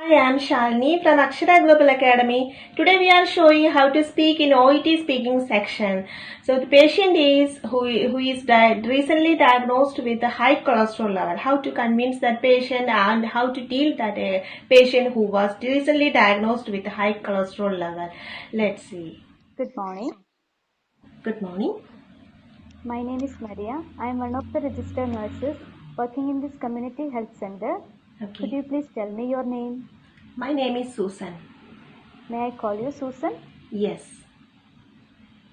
Hi, I am Shalini from Akshara Global Academy. Today we are showing how to speak in OET speaking section. So the patient is who is recently diagnosed with a high cholesterol level. How to convince that patient and how to deal that patient who was recently diagnosed with a high cholesterol level. Let's see. Good morning. Good morning. My name is Maria. I am one of the registered nurses working in this community health center. Okay. Could you please tell me your name? My name is Susan. May I call you Susan? Yes.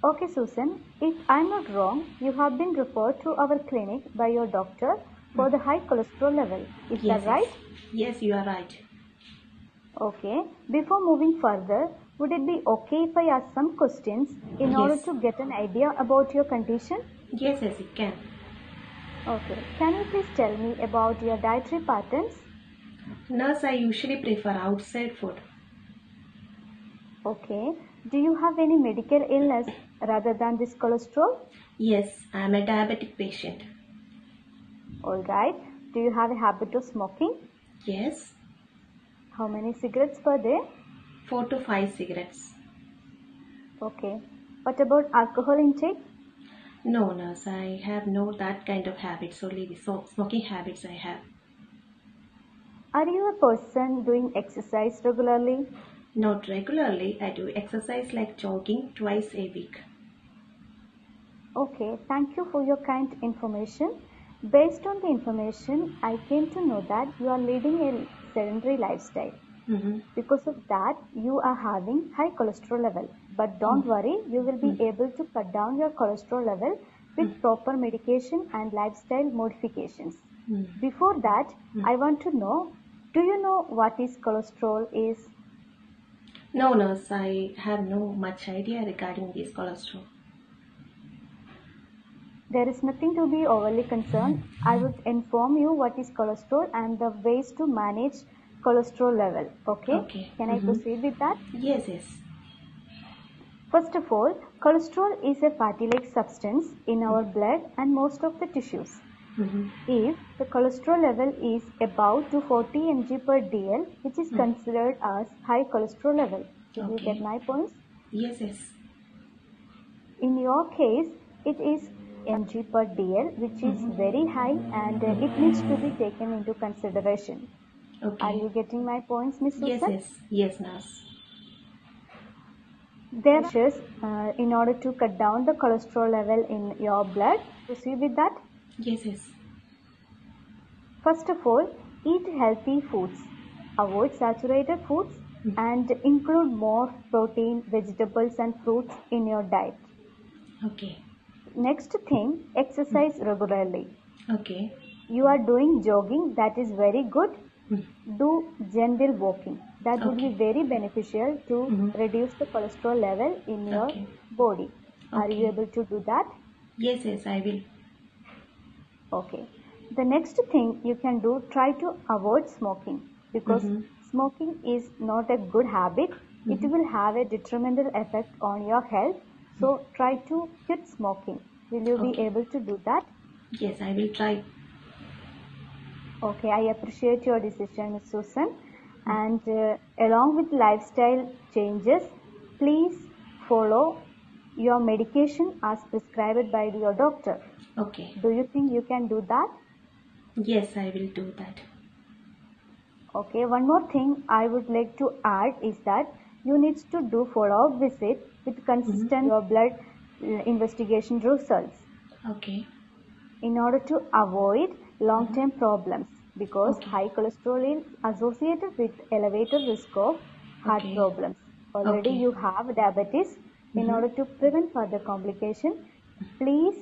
Okay, Susan. If I'm not wrong, you have been referred to our clinic by your doctor for the high cholesterol level. Is that right? Yes, you are right. Okay. Before moving further, would it be okay if I ask some questions in order to get an idea about your condition? Yes, it can. Okay. Can you please tell me about your dietary patterns? Nurse, I usually prefer outside food. Okay. Do you have any medical illness rather than this cholesterol? Yes, I am a diabetic patient. Alright. Do you have a habit of smoking? Yes. How many cigarettes per day? 4 to 5 cigarettes. Okay. What about alcohol intake? No, nurse, I have no that kind of habits, only the smoking habits I have. Are you a person doing exercise regularly? Not regularly, I do exercise like jogging twice a week. Okay, thank you for your kind information. Based on the information, I came to know that you are leading a sedentary lifestyle. Because of that, you are having high cholesterol level. But don't worry, you will be able to cut down your cholesterol level with proper medication and lifestyle modifications. Before that, I want to know, do you know what is cholesterol is? No, nurse, I have no much idea regarding this cholesterol. There is nothing to be overly concerned. I would inform you what is cholesterol and the ways to manage cholesterol level. Okay? Can I proceed with that? Yes. First of all, cholesterol is a fatty-like substance in our blood and most of the tissues. If the cholesterol level is above 240 mg per dl, which is considered as high cholesterol level. Did you get my points? Yes. In your case, it is mg per dl, which is very high and it needs to be taken into consideration. Okay. Are you getting my points, Miss Susan? Yes, nurse. There are measures in order to cut down the cholesterol level in your blood. Proceed with that. Yes. First of all, eat healthy foods. Avoid saturated foods and include more protein, vegetables and fruits in your diet. Okay. Next thing, exercise regularly. Okay. You are doing jogging, that is very good. Do gentle walking. That would be very beneficial to reduce the cholesterol level in your body. Are you able to do that? Yes, I will. Okay. The next thing you can do, try to avoid smoking because smoking is not a good habit. It will have a detrimental effect on your health. So try to quit smoking. Will you be able to do that? Yes, I will try. Okay, I appreciate your decision, Ms. Susan. And along with lifestyle changes, please follow your medication as prescribed by your doctor. Okay. Do you think you can do that? Yes, I will do that. Okay, one more thing I would like to add is that you need to do follow-up visit with consistent your blood investigation results. Okay. In order to avoid long-term problems because high cholesterol is associated with elevated risk of heart problems. Already you have diabetes. In order to prevent further complication, please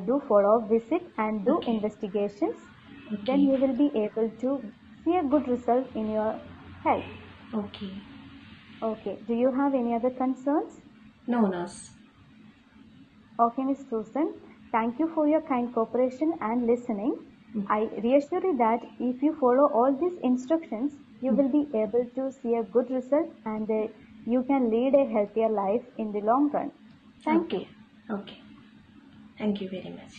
do follow-up visit and do investigations. Then you will be able to see a good result in your health. Okay. Okay. Do you have any other concerns? No, nurse. Okay, Ms. Susan. Thank you for your kind cooperation and listening. I reassure you that if you follow all these instructions, you will be able to see a good result and you can lead a healthier life in the long run. Thank you. Okay. Thank you very much.